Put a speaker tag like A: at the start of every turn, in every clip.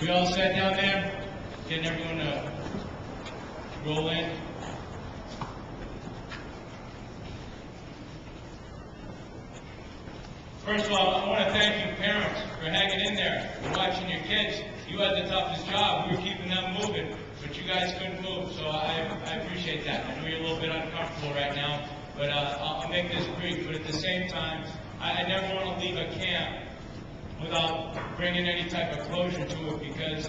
A: We all sat down there, getting everyone to roll in. First of all, I want to thank you parents for hanging in there and watching your kids. You had the toughest job. We were keeping them moving, but you guys couldn't move, so I appreciate that. I know you're a little bit uncomfortable right now, but I'll make this brief. But at the same time, I never want to leave a camp without bringing any type of closure to it, because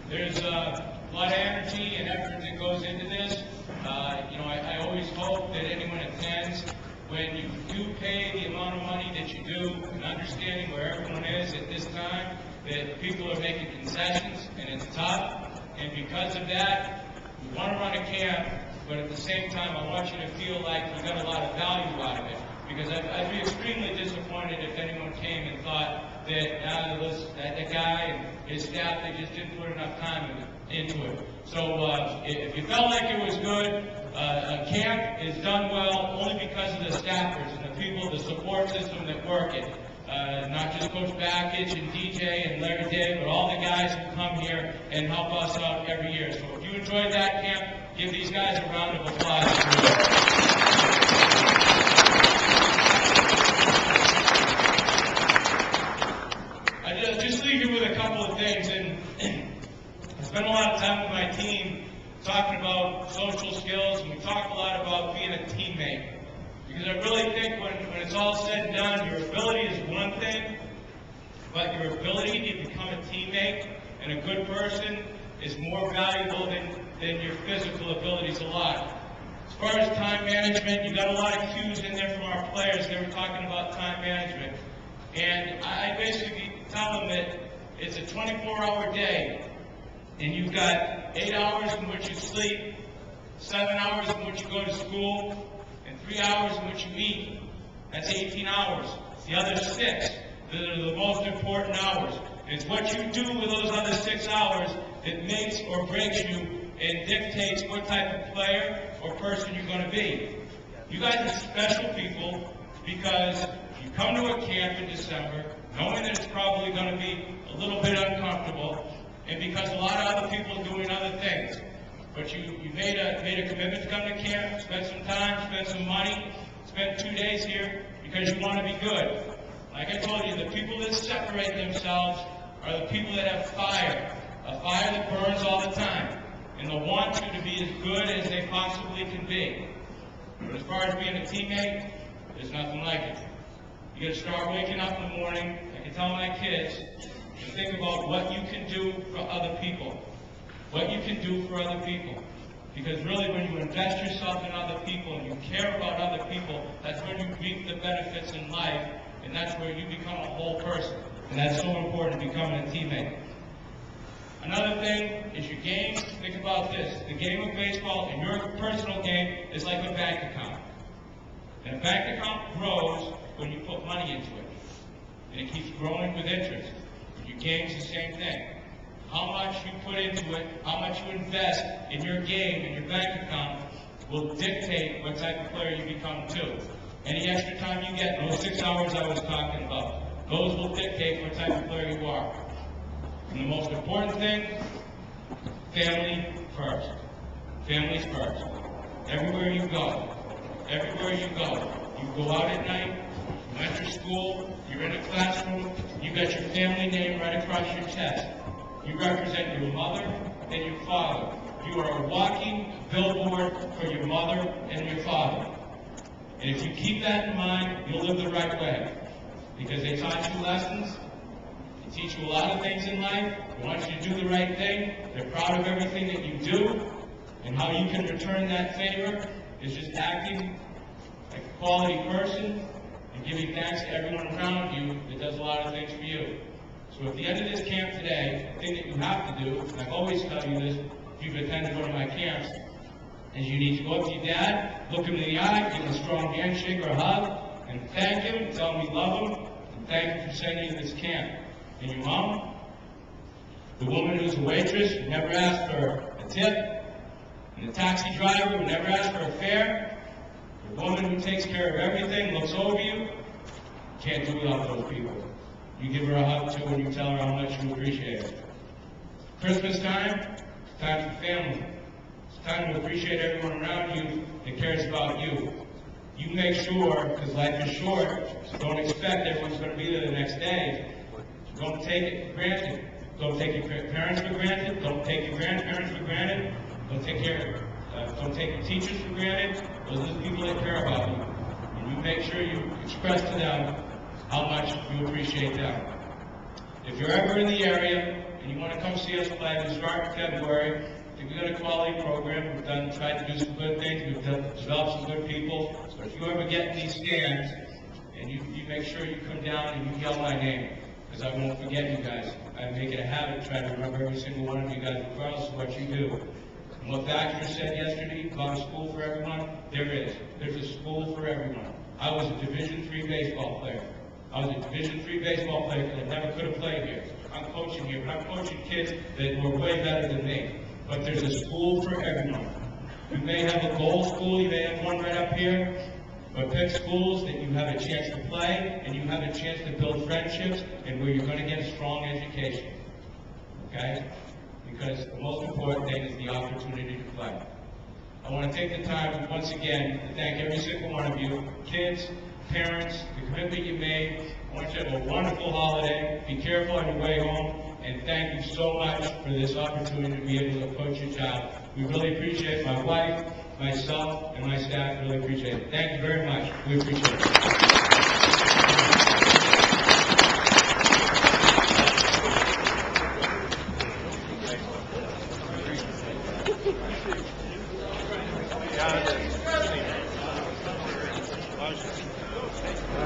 A: there's a lot of energy and effort that goes into this. I always hope that anyone attends, when you do pay the amount of money that you do, and understanding where everyone is at this time, that people are making concessions, and it's tough. And because of that, we want to run a camp, but at the same time, I want you to feel like you got a lot of value out of it. Because I'd be extremely disappointed if anyone came and thought that that guy and his staff, they just didn't put enough time into it. So if you felt like it was good, camp is done well only because of the staffers and the people, the support system that work it. Not just Coach Backage and DJ and Larry Day, but all the guys who come here and help us out every year. So if you enjoyed that camp, give these guys a round of applause. Just leave you with a couple of things, and I spent a lot of time with my team talking about social skills, and we talk a lot about being a teammate. Because I really think when it's all said and done, your ability is one thing, but your ability to become a teammate and a good person is more valuable than your physical abilities a lot. As far as time management, you got a lot of cues in there from our players. They were talking about time management. And I basically tell them that it's a 24-hour day, and you've got 8 hours in which you sleep, 7 hours in which you go to school, and 3 hours in which you eat. That's 18 hours. The other 6 that are the most important hours. It's what you do with those other 6 hours that makes or breaks you and dictates what type of player or person you're going to be. You guys are special people because you come to a camp in December knowing that it's probably going to be a little bit uncomfortable, and because a lot of other people are doing other things. But you made a commitment to come to camp, spend some time, spend some money, spend 2 days here because you want to be good. Like I told you, the people that separate themselves are the people that have fire, a fire that burns all the time, and they want you to be as good as they possibly can be. But as far as being a teammate, there's nothing like it. You got to start waking up in the morning. I can tell my kids to think about what you can do for other people. What you can do for other people. Because really when you invest yourself in other people and you care about other people, that's when you reap the benefits in life, and that's where you become a whole person. And that's so important to becoming a teammate. Another thing is your game. Think about this. The game of baseball and your personal game is like a bank account. And a bank account grows when you put money into it. And it keeps growing with interest. Your game's the same thing. How much you put into it, how much you invest in your game and your bank account will dictate what type of player you become too. Any extra time you get, those 6 hours I was talking about, those will dictate what type of player you are. And the most important thing, family first. Families first. Everywhere you go, you go out at night, you enter school, you're in a classroom, you got your family name right across your chest. You represent your mother and your father. You are a walking billboard for your mother and your father. And if you keep that in mind, you'll live the right way. Because they taught you lessons. They teach you a lot of things in life. They want you to do the right thing. They're proud of everything that you do. And how you can return that favor is just acting like a quality person and giving thanks to everyone around you that does a lot of things for you. So at the end of this camp today, the thing that you have to do, and I've always tell you this, if you've attended one of my camps, is you need to go up to your dad, look him in the eye, give him a strong handshake or a hug, and thank him, tell him you love him, and thank him for sending you to this camp. And your mom, the woman who's a waitress who never asked for a tip, and the taxi driver who never asked for a fare, the woman who takes care of everything, looks over you, can't do without those people. You give her a hug too and you tell her how much you appreciate it. Christmas time, it's time for family. It's time to appreciate everyone around you that cares about you. You make sure, because life is short, so don't expect everyone's going to be there the next day. Don't take it for granted. Don't take your parents for granted. Don't take your grandparents for granted. Don't take your teachers for granted. Those are the people that care about you. And you make sure you express to them how much you appreciate them. If you're ever in the area and you want to come see us play, we start in February. We've got a quality program. We've tried to do some good things. We've developed some good people. So if you ever get in these stands, and you make sure you come down and you yell my name, because I won't forget you guys. I make it a habit to try to remember every single one of you guys, regardless of what you do. And what Baxter said yesterday about a school for everyone, there is. There's a school for everyone. I was a Division III baseball player. I was a Division III baseball player that never could have played here. I'm coaching here, but I'm coaching kids that were way better than me. But there's a school for everyone. You may have a gold school, you may have one right up here, but pick schools that you have a chance to play and you have a chance to build friendships and where you're going to get a strong education. Okay? Because the most important thing is the opportunity to play. I want to take the time once again to thank every single one of you, kids, parents, the commitment you made. I want you to have a wonderful holiday. Be careful on your way home. And thank you so much for this opportunity to be able to coach your child. We really appreciate it. My wife, myself, and my staff really appreciate it. Thank you very much. We appreciate it.